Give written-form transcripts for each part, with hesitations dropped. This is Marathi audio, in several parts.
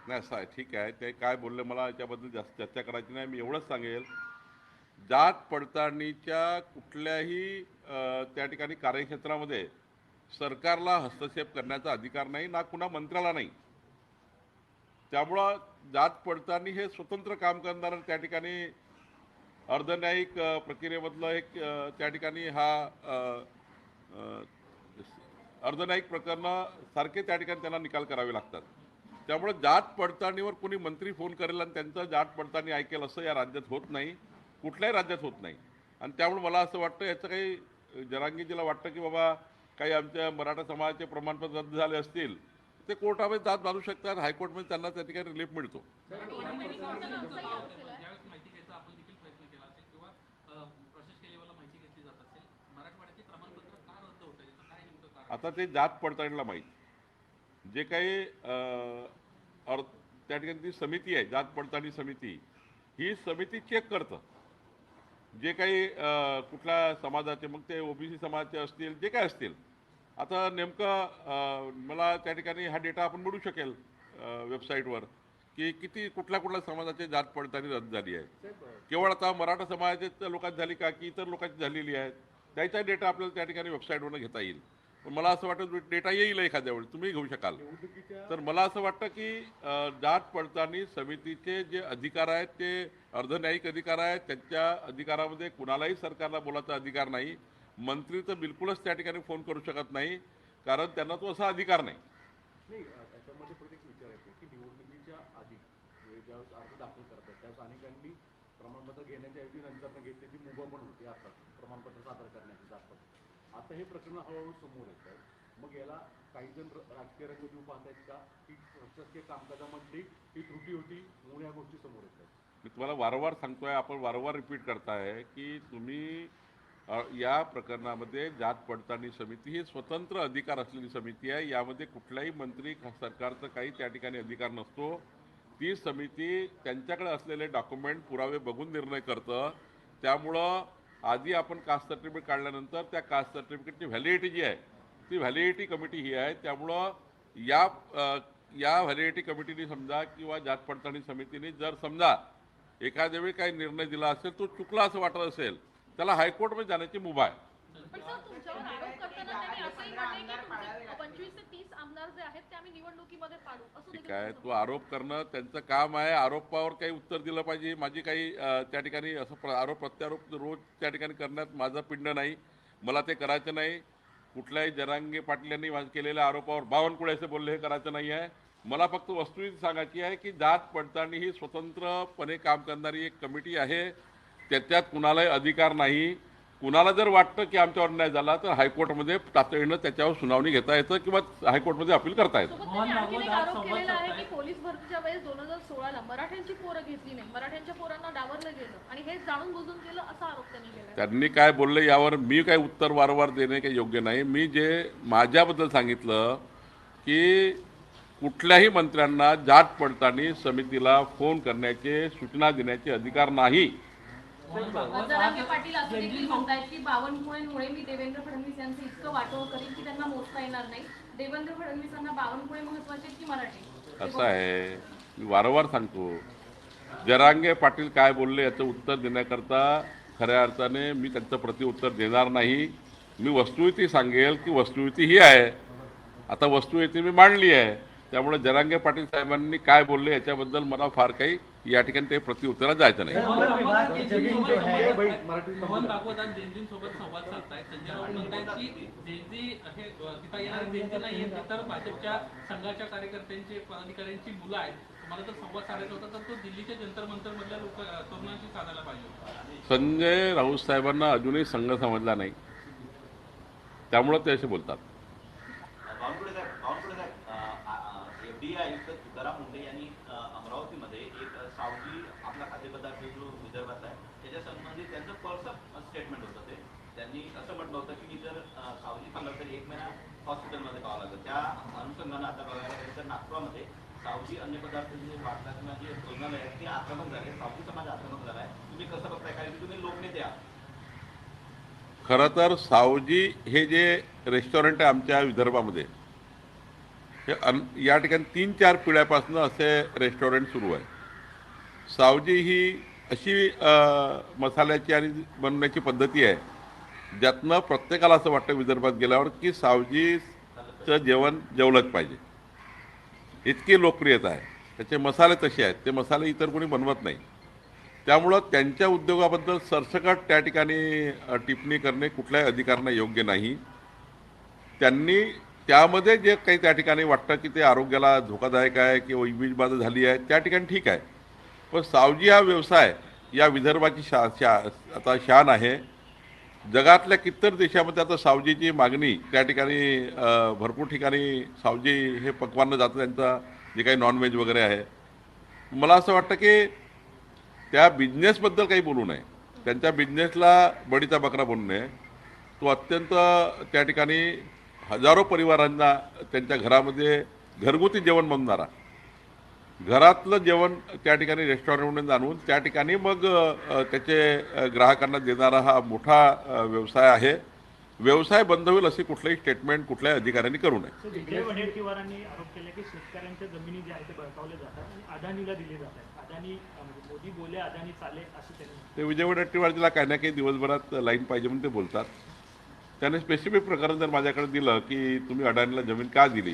नाही असं आहे, ठीक आहे. ते काय बोलले मला याच्याबद्दल जास्त चर्चा करायची नाही. मी एवढंच सांगेल, जात पडताळणीच्या कुठल्याही त्या ठिकाणी कार्यक्षेत्रामध्ये सरकारला हस्तक्षेप करण्याचा अधिकार नाही, ना कुणा मंत्र्याला नाही. त्यामुळं जात पडताळणी हे स्वतंत्र काम करणारं त्या ठिकाणी अर्धन्यायिक प्रक्रियेमधलं एक त्या ठिकाणी हा अ, अर्धन्यायिक प्रकरणं सारखे त्या ठिकाणी त्यांना निकाल करावे लागतात. त्यामुळे जात पडताळणीवर कोणी मंत्री फोन करेल आणि त्यांचं जात पडताळणी ऐकेल असं या राज्यात होत नाही, कुठल्याही राज्यात होत नाही. आणि त्यामुळे मला असं वाटतं याचं काही जरांगीजीला वाटतं की बाबा काही आमच्या मराठा समाजाचे प्रमाणपत्र रद्द झाले असतील ते कोर्टामध्ये जात बांधू शकतात, हायकोर्टमध्ये त्यांना त्या ठिकाणी रिलीफ मिळतो. आता ते जात पडताळणीला माहीत, जे काही त्या ठिकाणी ती समिती आहे, जात पडताळणी समिती, ही समिती चेक करतं जे काही कुठल्या समाजाचे, मग ते ओबीसी समाजाचे असतील, जे काय असतील. आता नेमकं मला त्या ठिकाणी हा डेटा आपण मिळू शकेल वेबसाईटवर की किती कुठल्या कुठल्या समाजाची जात पडताळणी रद्द झाली आहे. केवळ आता मराठा समाजाच्या लोकांची झाली का की इतर लोकांची झालेली आहे, त्याचा डेटा आपल्याला त्या ठिकाणी वेबसाईटवरून घेता येईल. पण मला असं वाटतं डेटा येईल एखाद्या वेळी, तुम्ही घेऊ शकाल. तर मला असं वाटतं की जात पडताळणी समितीचे जे अधिकार आहेत ते अर्धन्यायिक अधिकार आहेत. त्यांच्या अधिकारामध्ये कुणालाही सरकारला बोलायचा अधिकार नाही. मंत्री तर बिलकुलच त्या ठिकाणी फोन करू शकत नाही, कारण त्यांना तो असा अधिकार नाही. त्याच्यामध्ये प्रत्येक विचारायचं की निवडणुकीच्या आधी ज्यावेळेस अर्ज दाखल करतात त्यावेळेस अनेकांनी प्रमाणपत्र घेण्याच्या ऐवजी नंतर घेत त्याची मुभा पण होती अर्थात प्रमाणपत्र सादर करण्याची जातपत्र. आता हे प्रकरण हळूहळू समोर येत आहे. मग याला काही जण राजकीय रंग देऊ पाहतायत का की प्रशासकीय कामकाजामध्ये ही त्रुटी होती म्हणून या गोष्टी समोर येत आहेत? मी तुम्हाला वारंवार सांगतोय, आपण वारंवार रिपीट करताय की तुम्ही या प्रकरणामध्ये जात पडताळणी समिती ही स्वतंत्र अधिकार असलेली समिती आहे. यामध्ये कुठलाही मंत्री सरकारचं काही त्या ठिकाणी अधिकार नसतो. ती समिती त्यांच्याकडे असलेले डॉक्युमेंट पुरावे बघून निर्णय करतं. त्यामुळं आधी आपण कास्ट सर्टिफिकेट काढल्यानंतर त्या कास्ट सर्टिफिकेटची व्हॅलिडिटी जी आहे ती व्हॅलिडिटी कमिटी ही आहे. त्यामुळं या व्हॅलिडिटी कमिटीने समजा किंवा जात पडताळणी समितीने जर समजा एखाद्या वेळी काही निर्णय दिला असेल, तो चुकला असं वाटत असेल, त्याला हायकोर्टमध्ये जाण्याची मुभा आहे. पण सर तुमच्यावर आरोप करताना त्यांनी असंही म्हटले की तुमचे 25 ते 30 आमदार जे आहेत ते आम्ही निवडणुकीमध्ये पाडू असं ठीक देखील आहे, तुमचं तो आरोप करणं त्यांचं काम आहे. आरोपावर काही उत्तर दिलं पाहिजे. माझी काही त्या ठिकाणी असं आरोप प्रत्यारोप रोज त्या ठिकाणी करण्यात माझं पिंड नाही, मला ते करायचं नाही. कुठल्याही जरांगे पाटील यांनी केलेल्या आरोपावर बावनकुळे असे बोलले हे करायचं नाही आहे. मला फक्त वस्तुस्थिती सांगायची आहे की जात पडताळणी ही स्वतंत्रपणे काम करणारी एक कमिटी आहे. त्याच्यात कुणालाही अधिकार नाही. कुणाला जर वाटतं की आमच्यावर अन्याय झाला तर हायकोर्टमध्ये तातडीनं त्याच्यावर सुनावणी घेता येतं किंवा हायकोर्टमध्ये अपील करता येतं. सोबत त्यांनी आणखी एक आरोप केलेला आहे की पोलीस भरतीच्या वेळेस 2016ला मराठ्यांची पोरं घेतली नाही, मराठ्यांच्या पोरांना डावरलं गेलं आणि हे जाणून बुजून केलं असा आरोप त्यांनी केला. त्यांनी काय बोलले यावर मी काही उत्तर वारंवार देणे काही योग्य नाही. मी जे माझ्याबद्दल सांगितलं की कुठल्याही मंत्र्यांना जात पडताळणी समितीला फोन करण्याचे सूचना देण्याचे अधिकार नाही. जरांगे पाटील असं देखील म्हणतायत की बावनकुळेमुळे मी देवेंद्र फडणवीस यांचं इतकं वाटोळ करीन की त्यांना मोजता येणार नाही. देवेंद्र फडणवीसांना बावनकुळे महत्वाचे की मराठी? असं आहे, मी वारंवार सांगतो, जरांगे पाटील काय बोलले याचं उत्तर देण्याकरता खऱ्या अर्थाने मी त्यांचं प्रतिउत्तर देणार नाही. मी वस्तुस्थिती सांगेल की वस्तुस्थिती ही आहे. आता वस्तुस्थिती मी मांडली आहे. त्यामुळे जरांगे पाटील साहेबांनी काय बोलले याच्याबद्दल मला फार काही या ठिकाणी ते प्रतिउत्तरात जायचं नाही. मोहन भागवत आणि जयंती सोबत संवाद साधताय. संजय राऊत म्हणतायत की जयंती हे तिथं येणारी जयंती नाही, तर भाजपच्या संघाच्या कार्यकर्त्यांची पदाधिकाऱ्यांची मुलं आहेत. तुम्हाला जर संवाद साधायचा होता तर तो दिल्लीच्या जंतर मंतर मधल्या तरुणांशी साधायला पाहिजे. संजय राऊत साहेबांना अजूनही संघ समजला नाही, त्यामुळे ते असे बोलतात. एफडीए आयुक्त तुकाराम मुंडे यांनी अमरावतीमध्ये एक सावजी आपला खाद्यपदार्थ जो विदर्भात आहे त्याच्या संबंधित त्यांचं पर्सनल स्टेटमेंट होतं. ते त्यांनी असं म्हटलं होतं की जर सावजी खाल्लं तर 1 महिना हॉस्पिटलमध्ये खावं लागतं. त्या अनुषंगानं आता बघायला गेलं तर नागपुरामध्ये सावजी अन्न पदार्थ जे वाटतात किंवा जे भोजनालय आहेत ते आक्रमक झाले, सावजी समाज आक्रमक झाला आहे. तुम्ही कसं बघताय, कारण की तुम्ही लोकनेते आहात. खरं तर सावजी हे जे रेस्टॉरंट आहे आमच्या विदर्भामध्ये, या ठिकाणी 3-4 पिढ्यापासून असे रेस्टॉरंट सुरू आहे. सावजी ही अशी मसाल्याची आणि बनवण्याची पद्धती आहे ज्यातनं प्रत्येकाला असं वाटतं विदर्भात गेल्यावर की सावजीचं जेवण जेवलंच पाहिजे, इतकी लोकप्रियता आहे. त्याचे मसाले तसे आहेत, ते मसाले इतर कोणी बनवत नाही. त्यामुळं त्यांच्या उद्योगाबद्दल सरसकट त्या ठिकाणी टिप्पणी करणे कुठल्याही अधिकाऱ्यांना योग्य नाही. त्यांनी त्यामध्ये जे काही त्या ठिकाणी वाटतं की ते आरोग्याला धोकादायक आहे किंवा विषबाधा झाली आहे त्या ठिकाणी ठीक आहे, पण सावजी हा व्यवसाय या विदर्भाची आता शान आहे. जगातल्या कित्तर देशामध्ये आता सावजीची मागणी त्या ठिकाणी भरपूर ठिकाणी सावजी हे पकवानं जातं, त्यांचा जे काही नॉनव्हेज वगैरे आहे. मला असं वाटतं की त्या बिझनेसबद्दल काही बोलू नये, त्यांच्या बिझनेसला बडीचा बकरा बनू नये. तो अत्यंत त्या ठिकाणी हजारो परिवारांना त्यांच्या घरामध्ये घरगुती जेवण बनवणारा, घरातलं जेवण त्या ठिकाणी रेस्टॉरंटमध्ये आणून त्या ठिकाणी मग त्याचे ग्राहकांना देणारा हा मोठा व्यवसाय आहे. व्यवसाय बंद होईल अशी कुठलंही स्टेटमेंट कुठल्याही अधिकाऱ्यांनी करू नये. विजय वडेट्टीवारांनी आरोप केला की शेतकऱ्यांच्या जमिनी ज्या आहेत ते बळकावल्या जातात आणि अदानीला दिले जात आहेत. अदानी मोदी बोले अदानी चाले असं त्यांनी. ते विजय वडेट्टीवारला काही ना काही दिवसभरात लाईन पाहिजे म्हणून ते बोलतात. त्याने स्पेसिफिक प्रकरण जर माझ्याकडे दिलं की तुम्ही अडाणीला जमीन का दिली,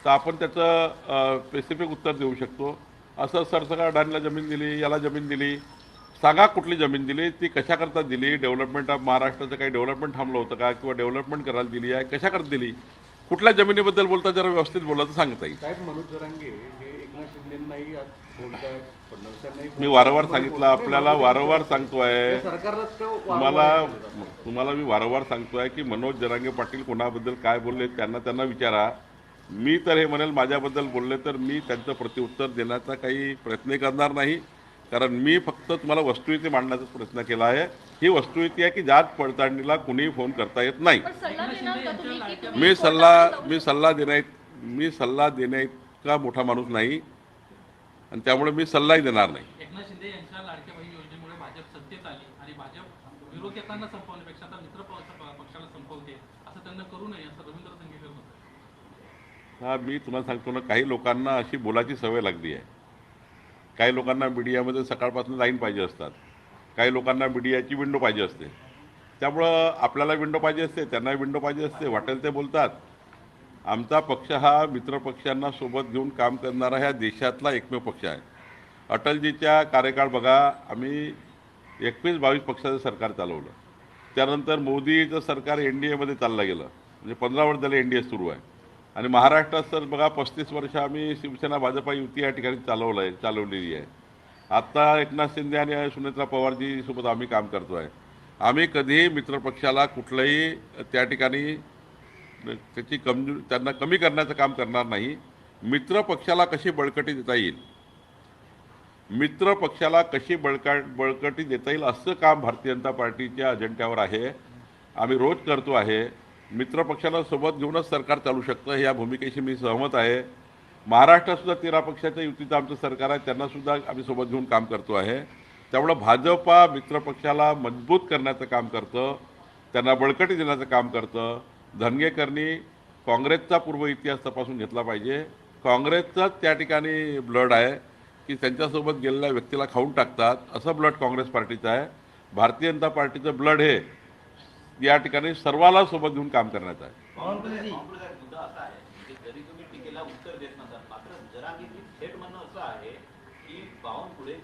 तर आपण त्याचं स्पेसिफिक उत्तर देऊ शकतो. असं सरसकट अडाणीला जमीन दिली, याला जमीन दिली, सांगा कुठली जमीन दिली, ती कशाकरता दिली, डेव्हलपमेंट ऑफ महाराष्ट्राचं काही डेव्हलपमेंट थांबलं होतं का, किंवा डेव्हलपमेंट करायला दिली आहे, कशाकरता दिली, कुठल्या जमिनीबद्दल बोलता जरा व्यवस्थित बोलला तर सांगता येईल. साहेब, मनोज जरांगे हे एकनाथ शिंदेंनाही आज बोलतायत, फडणवीसांनाही मी वारंवार सांगितलं, आपल्याला वारंवार सांगतोय, सरकारलाच का तुम्हाला मी वारंवार सांगतोय की मनोज जरांगे पाटील कोणाबद्दल काय बोलले त्यांना विचारा. मी तर हे म्हणेल माझ्याबद्दल बोलले तर मी त्यांचं प्रत्युत्तर देण्याचा काही प्रयत्न करणार नाही, कारण मी फक्त तुम्हाला वस्तुस्थिती मांडण्याचा प्रयत्न केला आहे. ही वस्तुस्थिती आहे की जात पडताळणीला कुणीही फोन करता येत नाही. पण सल्ला देणार का तुम्ही की तुम्ही मी सल्ला देण्याइतका मोठा माणूस नाही आणि त्यामुळे मी सल्लाही देणार नाही. एकनाथ शिंदे यांच्या लाडक्या बहीण योजनेमुळे भाजप सत्तेत आली आणि भाजप विरोधकांना संपवण्यापेक्षा आता मित्र पक्षाला संपवते, असं त्यांना करू नये असं रवींद्र दंगेकर म्हणतात. हा, मी तुम्हाला सांगतो ना, काही लोकांना अशी बोलायची सवय लागली आहे. काही लोकांना मीडियामध्ये सकाळपासून लाईन पाहिजे असतात, काही लोकांना मीडियाची विंडो पाहिजे असते. त्यामुळं आपल्याला विंडो पाहिजे असते, त्यांना विंडो पाहिजे असते, वाटेल ते बोलतात. आमचा पक्ष हा मित्रपक्षांना सोबत घेऊन काम करणारा ह्या देशातला एकमेव पक्ष आहे. अटलजीच्या कार्यकाळ बघा, आम्ही 21-22 पक्षाचं सरकार चालवलं. त्यानंतर मोदीचं सरकार NDAमध्ये चाललं गेलं, म्हणजे 15 वर्ष झाले NDA सुरू आहे. आणि महाराष्ट्रात तर बघा 35 वर्ष आम्ही शिवसेना भाजपा युती या ठिकाणी चालवलेली आहे. आत्ता एकनाथ शिंदे आणि सुनेत्रा पवारजी सोबत आम्ही काम करतो आहे. आम्ही कधीही मित्रपक्षाला कुठलंही त्या ठिकाणी त्याची त्यांना कमी करण्याचं काम करणार नाही. मित्रपक्षाला कशी बळकटी देता येईल, मित्रपक्षाला कशी बळकटी देता येईल असं काम भारतीय जनता पार्टीच्या अजेंड्यावर आहे. आम्ही रोज करतो आहे. मित्रपक्षाला सोबत घेऊनच सरकार चालू शकतं, ह्या भूमिकेशी मी सहमत आहे. महाराष्ट्रातसुद्धा 13 पक्षाच्या युतीचं आमचं सरकार आहे, त्यांनासुद्धा आम्ही सोबत घेऊन काम करतो आहे. त्यामुळं भाजपा मित्रपक्षाला मजबूत करण्याचं काम करतं, त्यांना बळकटी देण्याचं काम करतं. धनगेकरनी काँग्रेसचा पूर्व इतिहास तपासून घेतला पाहिजे. काँग्रेसचाच त्या ठिकाणी ब्लड आहे की त्यांच्यासोबत गेलेल्या व्यक्तीला खाऊन टाकतात, असं ब्लड काँग्रेस पार्टीचं आहे. भारतीय जनता पार्टीचं ब्लड हे या ठिकाणी सर्वाला सोबत घेऊन काम करण्याचं आहे. मुद्दा असा आहे की जरी तुम्ही टीकेला उत्तर देत नसाल, मात्र जरांगेंनी थेट म्हणणं असं आहे की बावनकुळे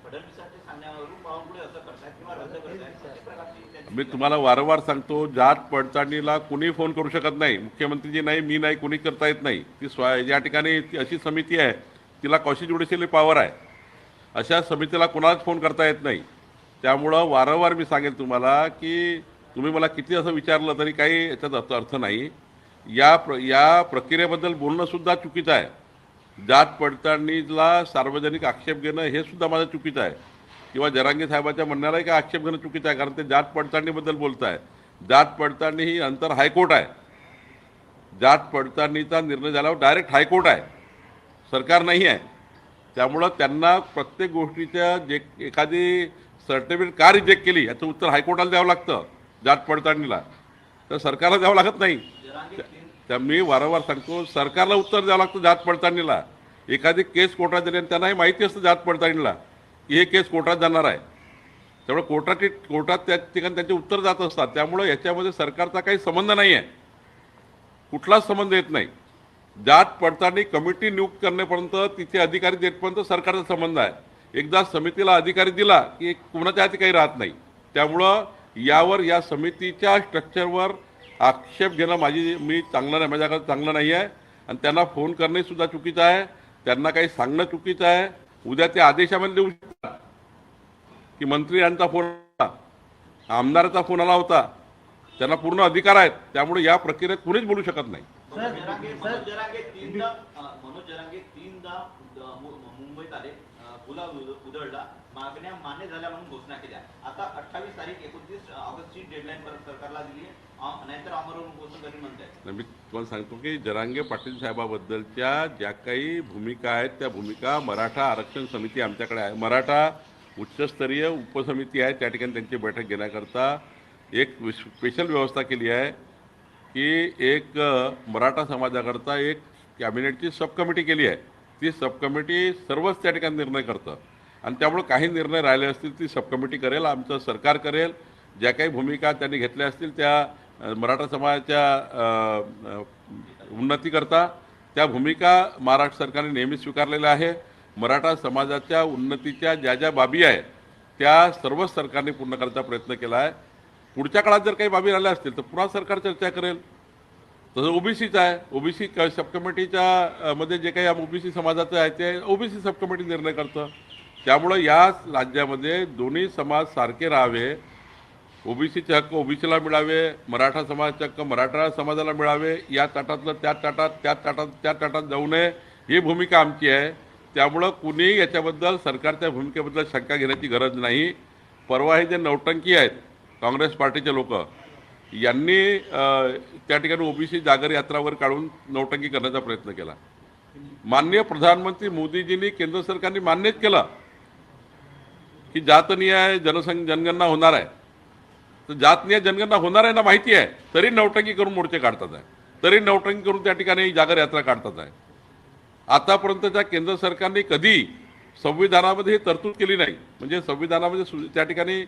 फडणवीसांच्या सांगण्यावरून बावनकुळे असं करतायत किंवा रद्द करतायत. मी तुम्हाला वारंवार सांगतो, जात पडताळणीला कुणी फोन करू शकत नाही. मुख्यमंत्रीजी नाही, मी नाही, कुणी करता येत नाही. ती या ठिकाणी अशी समिती आहे, तिला कॉन्स्टिट्युशनल पॉवर आहे. अशा समितीला कुणालाच फोन करता येत नाही. त्यामुळं वारंवार मी सांगेल तुम्हाला की तुम्ही मला किती असं विचारलं तरी काही याच्यात अर्थ नाही. या प्रक्रियेबद्दल बोलणंसुद्धा चुकीचं आहे. जात पडताळणीला सार्वजनिक आक्षेप घेणं हे सुद्धा माझं चुकीचं आहे, किंवा जरांगे साहेबाच्या म्हणण्यालाही काय आक्षेप घेणं चुकीचं आहे, कारण ते जात पडताळणीबद्दल बोलत आहे. जात पडताळणी ही अंतर हायकोर्ट आहे. जात पडताळणीचा निर्णय झाल्यावर डायरेक्ट हायकोर्ट आहे, सरकार नाही आहे. त्यामुळं त्यांना प्रत्येक गोष्टीच्या जे एखादी सर्टिफिकेट का रिजेक्ट केली याचं उत्तर हायकोर्टाला द्यावं लागतं. जात पडताळणीला तर सरकारला द्यावं लागत नाही. त्या मी वारंवार सांगतो, सरकारला उत्तर द्यावं लागतं जात पडताळणीला. एखादी केस कोर्टात दिली आणि त्यांनाही माहिती असतं जात पडताळणीला की हे केस कोर्टात जाणार आहे, त्यामुळे कोर्टात त्या ठिकाणी त्यांचे उत्तर जात असतात. त्यामुळे याच्यामध्ये सरकारचा काही संबंध नाही आहे, कुठलाच संबंध येत नाही. जात पडताळणी कमिटी नियुक्त करण्यापर्यंत, तिथे अधिकारी देतपर्यंत सरकारचा संबंध आहे. एकदा समितीला अधिकारी दिला की कुणाच्या हाती काही राहत नाही. त्यामुळं यावर, या समितीच्या स्ट्रक्चरवर आक्षेप घेणं मी चांगलं नाही, माझ्याकडे चांगलं नाही आहे. आणि त्यांना फोन करणे सुद्धा चुकीचं आहे, त्यांना काही सांगणं चुकीचं आहे. उद्या ते आदेशामध्ये देऊ शकतात की मंत्री यांचा फोन आला, आमदाराचा फोन आला होता, त्यांना पूर्ण अधिकार आहेत. त्यामुळे या प्रक्रियेत कुणीच बोलू शकत नाही. मनोज जरांगे तीनदा मुंबईत आले, गुलाब उधळला, मागण्या मान्य झाल्या म्हणून घोषणा केल्या. आता 28 तारीख 29 ऑगस्टची डेडलाईन परत सरकारला दिली, नाहीतर आमरण उपोषण करीन म्हणताय. मी तुम्हाला सांगतो की जरांगे पाटील साहेबाबद्दलच्या ज्या काही भूमिका आहेत, त्या भूमिका मराठा आरक्षण समिती आमच्याकडे आहे. मराठा उच्चस्तरीय उपसमिती आहे, त्या ठिकाणी त्यांची बैठक घेण्याकरता एक स्पेशल व्यवस्था केली आहे की एक मराठा समाजाकरता एक कॅबिनेटची सब कमिटी केली आहे. ती सब कमिटी सर्वच त्या ठिकाणी निर्णय करतं आणि त्यामुळे काही निर्णय राहिले असतील ती सब कमिटी करेल, आमचं सरकार करेल. ज्या काही भूमिका त्यांनी घेतल्या असतील त्या मराठा समाजाच्या उन्नतीकरता त्या भूमिका महाराष्ट्र सरकारने नेहमी स्वीकारलेल्या आहे. मराठा समाजाच्या उन्नतीच्या ज्या ज्या बाबी आहेत त्या सर्वच सरकारने पूर्ण करण्याचा प्रयत्न केला आहे. पुढच्या काळात जर काही बाबी राहिल्या असतील तर पुन्हा सरकार चर्चा करेल. तसं ओबीसीचं आहे, ओबीसी सब कमिटीच्या मध्ये जे काही ओबीसी समाजाचं आहे ते ओबीसी सब कमिटी निर्णय करतं. त्यामुळं या राज्यामध्ये दोन्ही समाज सारखे राहावे, ओबीसीचे हक्क ओबीसीला मिळावे, मराठा समाजाचे हक्क मराठा समाजाला मिळावे, या ताटातलं त्या ताटात जाऊ नये, ही भूमिका आमची आहे. त्यामुळं कुणी याच्याबद्दल सरकारच्या भूमिकेबद्दल शंका घेण्याची गरज नाही. परवा हे जे नौटंकी आहेत काँग्रेस पार्टीचे लोक यांनी त्या ठिकाणी ओबीसी जागर यात्रावर काढून नौटंकी करण्याचा प्रयत्न केला. माननीय प्रधानमंत्री मोदीजींनी, केंद्र सरकारने मान्यच केलं की जातनिहाय जनगणना होणार आहे. तर जातनिहाय जनगणना होणार आहे ना माहिती आहे, तरी नौटंकी करून मोर्चे काढतात आहे, तरी नौटंकी करून त्या ठिकाणी जागर यात्रा काढतात आहे. आतापर्यंतच्या केंद्र सरकारने कधी संविधानामध्ये ही तरतूद केली नाही. म्हणजे संविधानामध्ये त्या ठिकाणी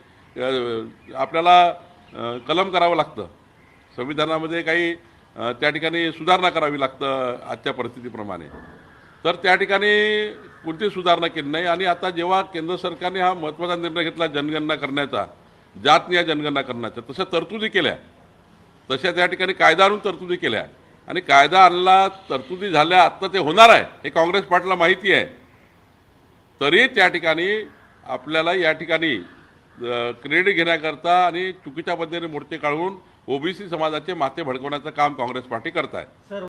आपल्याला कलम करावं लागतं, संविधानामध्ये काही त्या ठिकाणी सुधारणा करावी लागतं आजच्या परिस्थितीप्रमाणे. तर त्या ठिकाणी कोणती सुधारणा केली नाही. आणि आता जेव्हा केंद्र सरकारने हा महत्त्वाचा निर्णय घेतला जनगणना करण्याचा, जातनिहाय जनगणना करण्याचा, तशा तरतुदी केल्या, तशा त्या ठिकाणी कायदा आणून तरतुदी केल्या आणि कायदा आणला, तरतुदी झाल्या, आत्ता ते होणार आहे हे काँग्रेस पार्टीला माहिती आहे. तरी त्या ठिकाणी आपल्याला या ठिकाणी क्रेडिट घेण्याकरता आणि चुकीच्या पद्धतीने मोर्चे काढून ओबीसी समाजाचे माथे भडकवण्याचं काम काँग्रेस पार्टी करत आहे.